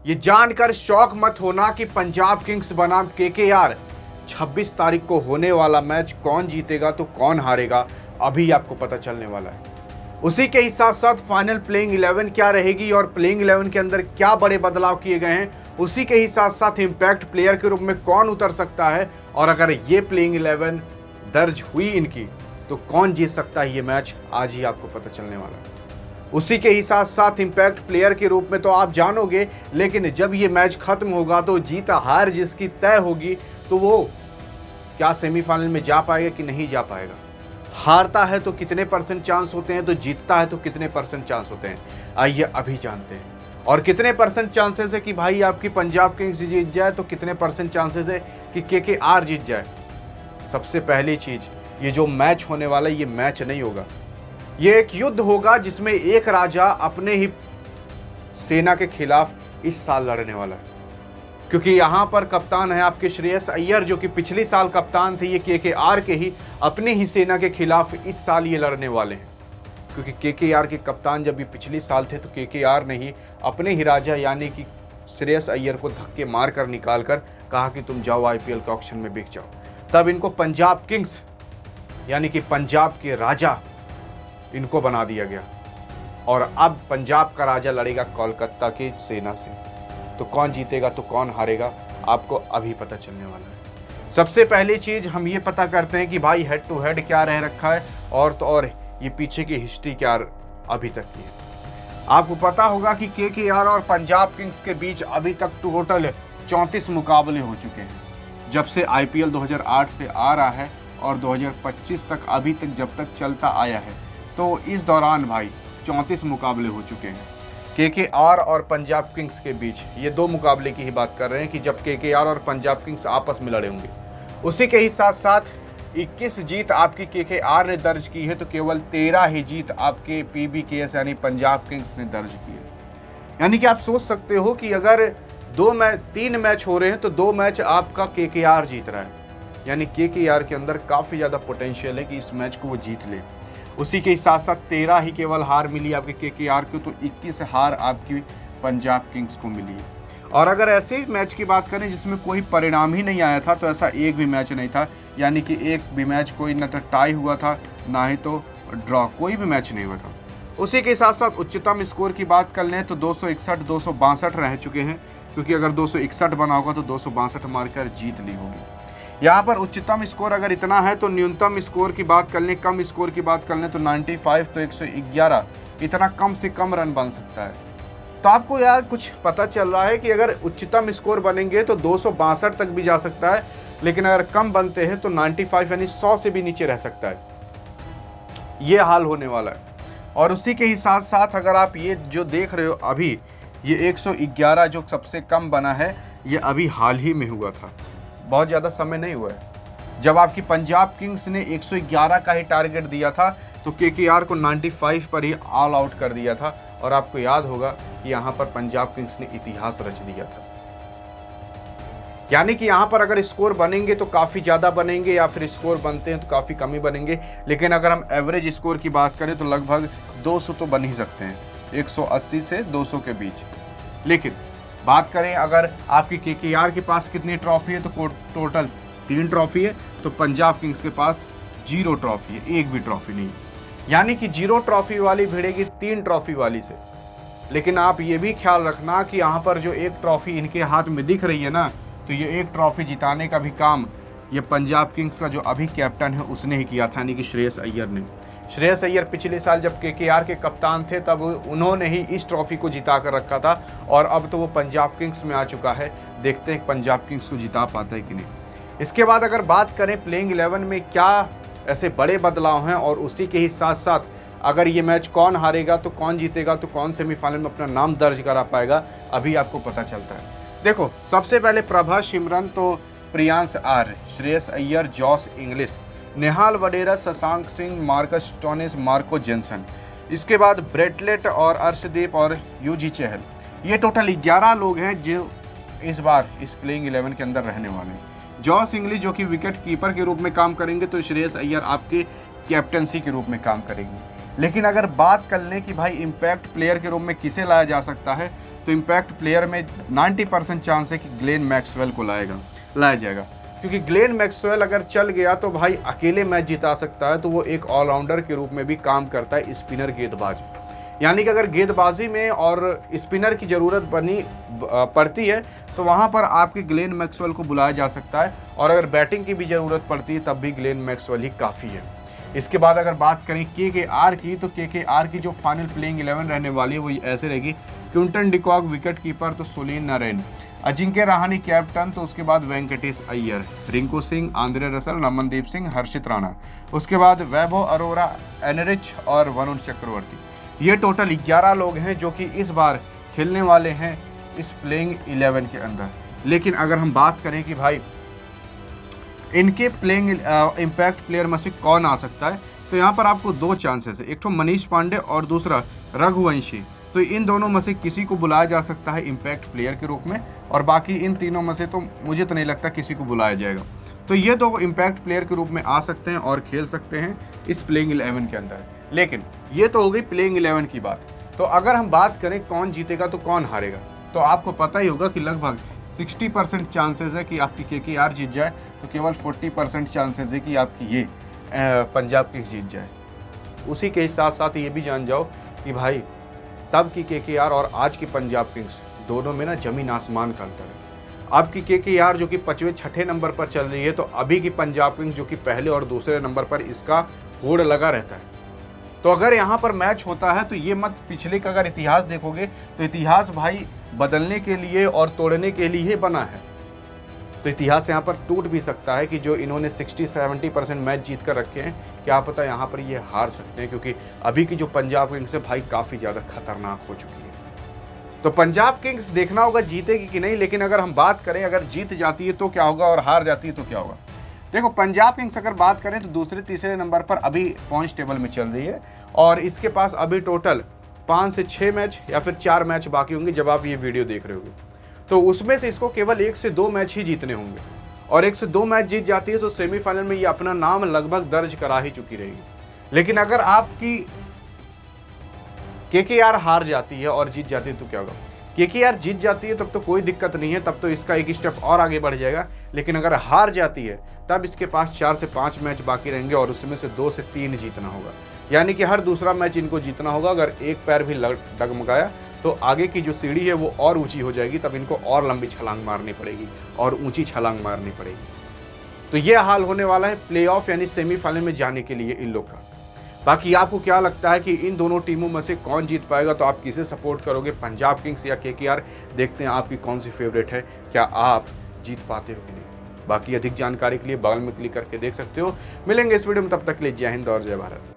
ये जानकर शॉक मत होना कि पंजाब किंग्स बनाम केकेआर 26 तारीख को होने वाला मैच कौन जीतेगा तो कौन हारेगा अभी आपको पता चलने वाला है। उसी के ही साथ साथ फाइनल प्लेइंग 11 क्या रहेगी और प्लेइंग 11 के अंदर क्या बड़े बदलाव किए गए हैं, उसी के ही साथ साथ इंपैक्ट प्लेयर के रूप में कौन उतर सकता है और अगर ये प्लेइंग 11 दर्ज हुई इनकी तो कौन जीत सकता है ये मैच, आज ही आपको पता चलने वाला है। उसी के ही साथ साथ इंपैक्ट प्लेयर के रूप में तो आप जानोगे, लेकिन जब ये मैच खत्म होगा तो जीत हार जिसकी तय होगी तो वो क्या सेमीफाइनल में जा पाएगा कि नहीं जा पाएगा। हारता है तो कितने परसेंट चांस होते हैं, तो जीतता है तो कितने परसेंट चांस होते हैं, आइए अभी जानते हैं। और कितने परसेंट चांसेस है कि भाई आपकी पंजाब किंग्स जीत जाए, तो कितने परसेंट चांसेस है कि केकेआर जीत जाए। सबसे पहली चीज, ये जो मैच होने वाला है ये मैच नहीं होगा, ये एक युद्ध होगा जिसमें एक राजा अपने ही सेना के खिलाफ इस साल लड़ने वाला है। क्योंकि यहां पर कप्तान है आपके श्रेयस अय्यर, जो कि पिछली साल कप्तान थे ये केकेआर के ही, अपनी ही सेना के खिलाफ इस साल ये लड़ने वाले हैं। क्योंकि केकेआर के कप्तान जब ये पिछली साल थे तो केकेआर ने ही अपने ही राजा यानी कि श्रेयस अय्यर को धक्के मार कर निकाल कर कहा कि तुम जाओ आईपीएल के ऑक्शन में बिक जाओ। तब इनको पंजाब किंग्स यानी कि पंजाब के राजा इनको बना दिया गया और अब पंजाब का राजा लड़ेगा कोलकाता की सेना से। तो कौन जीतेगा तो कौन हारेगा आपको अभी पता चलने वाला है। सबसे पहली चीज हम ये पता करते हैं कि भाई हेड टू हेड क्या रह रखा है और तो और ये पीछे की हिस्ट्री क्या अभी तक की है। आपको पता होगा कि केकेआर और पंजाब किंग्स के बीच अभी तक टोटल 34 मुकाबले हो चुके हैं जब से आईपीएल 2008 से आ रहा है और 2025 तक अभी तक जब तक चलता आया है, तो इस दौरान भाई 34 मुकाबले हो चुके हैं केकेआर और पंजाब किंग्स के बीच। ये दो मुकाबले की ही बात कर रहे हैं कि जब केकेआर और पंजाब किंग्स आपस में लड़े होंगे। उसी के ही साथ साथ 21 जीत आपकी केकेआर ने दर्ज की है, तो केवल 13 ही जीत आपके पीबीकेएस यानी पंजाब किंग्स ने दर्ज की है। यानी कि आप सोच सकते हो कि अगर 3 मैच हो रहे हैं तो 2 मैच आपका केकेआर जीत रहा है, यानी केकेआर के अंदर काफ़ी ज़्यादा पोटेंशियल है कि इस मैच को वो जीत ले। उसी के साथ साथ 13 ही केवल हार मिली आपके केकेआर को, तो 21 हार आपकी पंजाब किंग्स को मिली है। और अगर ऐसे ही मैच की बात करें जिसमें कोई परिणाम ही नहीं आया था, तो ऐसा एक भी मैच नहीं था, यानी कि एक भी मैच कोई न तो टाई हुआ था ना ही तो ड्रॉ, कोई भी मैच नहीं हुआ था। उसी के साथ साथ उच्चतम स्कोर की बात कर लें तो 261 262 रह चुके हैं, क्योंकि अगर 261 बना होगा तो 262 मारकर जीत ली होगी। यहाँ पर उच्चतम स्कोर अगर इतना है तो न्यूनतम स्कोर की बात कर लें, कम स्कोर की बात कर लें तो 95 तो 111, इतना कम से कम रन बन सकता है। तो आपको यार कुछ पता चल रहा है कि अगर उच्चतम स्कोर बनेंगे तो 262 तक भी जा सकता है, लेकिन अगर कम बनते हैं तो 95 यानी 100 से भी नीचे रह सकता है। ये हाल होने वाला है। और उसी के ही साथ साथ अगर आप ये जो देख रहे हो अभी, ये 111 जो सबसे कम बना है, ये अभी हाल ही में हुआ था, बहुत ज़्यादा समय नहीं हुआ है। जब आपकी पंजाब किंग्स ने 111 का ही टारगेट दिया था तो केकेआर को 95 पर ही ऑल आउट कर दिया था। और आपको याद होगा कि यहाँ पर पंजाब किंग्स ने इतिहास रच दिया था। यानी कि यहाँ पर अगर स्कोर बनेंगे तो काफ़ी ज़्यादा बनेंगे, या फिर स्कोर बनते हैं तो काफ़ी कम ही बनेंगे। लेकिन अगर हम एवरेज स्कोर की बात करें तो लगभग 200 तो बन ही सकते हैं, 180 से 200 के बीच। लेकिन बात करें अगर आपकी केकेआर के पास कितनी ट्रॉफी है, तो टोटल 3 ट्रॉफी है, तो पंजाब किंग्स के पास 0 ट्रॉफी है, एक भी ट्रॉफी नहीं। यानी कि 0 ट्रॉफी वाली भिड़ेगी 3 ट्रॉफी वाली से। लेकिन आप ये भी ख्याल रखना कि यहाँ पर जो एक ट्रॉफी इनके हाथ में दिख रही है ना, तो ये एक ट्रॉफी जिताने का भी काम ये पंजाब किंग्स का जो अभी कैप्टन है उसने ही किया था, यानी कि श्रेयस अय्यर ने। श्रेयस अय्यर पिछले साल जब केकेआर के कप्तान थे तब उन्होंने ही इस ट्रॉफी को जिता कर रखा था, और अब तो वो पंजाब किंग्स में आ चुका है। देखते हैं पंजाब किंग्स को जिता पाता है कि नहीं। इसके बाद अगर बात करें प्लेइंग 11 में क्या ऐसे बड़े बदलाव हैं, और उसी के ही साथ साथ अगर ये मैच कौन हारेगा तो कौन जीतेगा, तो कौन सेमीफाइनल में अपना नाम दर्ज करा पाएगा, अभी आपको पता चलता है। देखो, सबसे पहले प्रभा सिमरन, तो Priyansh Arya, Shreyas Iyer, Jos Inglis, Nehal Wadhera, Shashank Singh, Marcus Stoinis, Marco Jansen. इसके बाद ब्रेटलेट और अर्शदीप और यूजी चहल। ये टोटल 11 लोग हैं जो इस बार इस प्लेइंग 11 के अंदर रहने वाले हैं। जॉस इंग्लिश जो कि विकेट कीपर के रूप में काम करेंगे, तो श्रेयस अय्यर आपके कैप्टनसी के रूप में काम करेंगे। लेकिन अगर बात कर लें कि भाई इम्पैक्ट प्लेयर के रूप में किसे लाया जा सकता है, तो इम्पैक्ट प्लेयर में 90% चांस है कि ग्लेन मैक्सवेल को लाया जाएगा, क्योंकि ग्लेन मैक्सवेल अगर चल गया तो भाई अकेले मैच जिता सकता है। तो वो एक ऑलराउंडर के रूप में भी काम करता है, स्पिनर गेंदबाज। यानी कि अगर गेंदबाजी में और स्पिनर की ज़रूरत पड़ती है तो वहाँ पर आपके ग्लेन मैक्सवेल को बुलाया जा सकता है, और अगर बैटिंग की भी ज़रूरत पड़ती है तब भी ग्लेन मैक्सवेल ही काफ़ी है। इसके बाद अगर बात करें केकेआर की, तो केकेआर की जो फाइनल प्लेइंग 11 रहने वाली है वो ऐसे रहेगी: क्विंटन डिकॉक विकेट कीपर, तो सुनील नारायण, अजिंक्य रहाणे कैप्टन, तो उसके बाद वेंकटेश अय्यर, रिंकू सिंह, आंद्रे रसल, रमनदीप सिंह, हर्षित राणा, उसके बाद वैभव अरोरा, एनरिच और वरुण चक्रवर्ती। ये टोटल 11 लोग हैं जो कि इस बार खेलने वाले हैं इस प्लेइंग 11 के अंदर। लेकिन अगर हम बात करें कि भाई इनके प्लेइंग इम्पैक्ट प्लेयर में से कौन आ सकता है, तो यहाँ पर आपको 2 चांसेस है, एक तो मनीष पांडे और दूसरा रघुवंशी। तो इन दोनों में से किसी को बुलाया जा सकता है इम्पैक्ट प्लेयर के रूप में, और बाकी इन तीनों में से तो मुझे तो नहीं लगता किसी को बुलाया जाएगा। तो ये 2 इम्पैक्ट प्लेयर के रूप में आ सकते हैं और खेल सकते हैं इस प्लेइंग 11 के अंदर। लेकिन ये तो हो गई प्लेइंग 11 की बात। तो अगर हम बात करें कौन जीतेगा तो कौन हारेगा, तो आपको पता ही होगा कि लगभग 60% चांसेस है कि आपकी केकेआर जीत जाए, तो केवल 40% चांसेस है कि आपकी ये पंजाब किंग्स जीत जाए। उसी के साथ साथ ये भी जान जाओ कि भाई तब की केकेआर और आज की पंजाब किंग्स दोनों में ना जमीन आसमान का अंतर है। आपकी केकेआर जो कि 5वें-6ठे नंबर पर चल रही है, तो अभी की पंजाब किंग्स जो कि पहले और दूसरे नंबर पर इसका होड़ लगा रहता है। तो अगर यहाँ पर मैच होता है तो ये मत पिछले का अगर इतिहास देखोगे तो इतिहास भाई बदलने के लिए और तोड़ने के लिए बना है। तो इतिहास यहाँ पर टूट भी सकता है कि जो इन्होंने 60-70% मैच जीत कर रखे हैं, क्या पता यहाँ पर ये हार सकते हैं, क्योंकि अभी की जो पंजाब किंग्स है भाई काफ़ी ज़्यादा खतरनाक हो चुकी है। तो पंजाब किंग्स देखना होगा जीतेगी कि नहीं। लेकिन अगर हम बात करें अगर जीत जाती है तो क्या होगा और हार जाती है तो क्या होगा। देखो पंजाब किंग्स अगर बात करें तो दूसरे तीसरे नंबर पर अभी पॉइंट्स टेबल में चल रही है, और इसके पास अभी टोटल 5 से 6 मैच या फिर 4 मैच बाकी होंगे जब आप ये वीडियो देख रहे होगे। तो उसमें से इसको केवल 1 से 2 मैच ही जीतने होंगे, और 1 से 2 मैच जीत जाती है तो सेमीफाइनल में ये अपना नाम लगभग दर्ज करा ही चुकी रहेगी। लेकिन अगर आपकी केकेआर हार जाती है और जीत जाती है तो क्या होगा। केकेआर जीत जाती है तब तो कोई दिक्कत नहीं है, तब तो इसका एक स्टेप और आगे बढ़ जाएगा। लेकिन अगर हार जाती है तब इसके पास 4 से 5 मैच बाकी रहेंगे, और उसमें से 2 से 3 जीतना होगा। यानी कि हर दूसरा मैच इनको जीतना होगा। अगर एक पैर भी डगमगाया तो आगे की जो सीढ़ी है वो और ऊंची हो जाएगी, तब इनको और लंबी छलांग मारनी पड़ेगी और ऊंची छलांग मारनी पड़ेगी। तो ये हाल होने वाला है प्लेऑफ यानी सेमीफाइनल में जाने के लिए इन लोग का। बाकी आपको क्या लगता है कि इन दोनों टीमों में से कौन जीत पाएगा, तो आप किसे सपोर्ट करोगे, पंजाब किंग्स या केकेआर? देखते हैं आपकी कौन सी फेवरेट है, क्या आप जीत पाते हो कि नहीं। बाकी अधिक जानकारी के लिए बगल में क्लिक करके देख सकते हो। मिलेंगे इस वीडियो में, तब तक के लिए जय हिंद और जय भारत।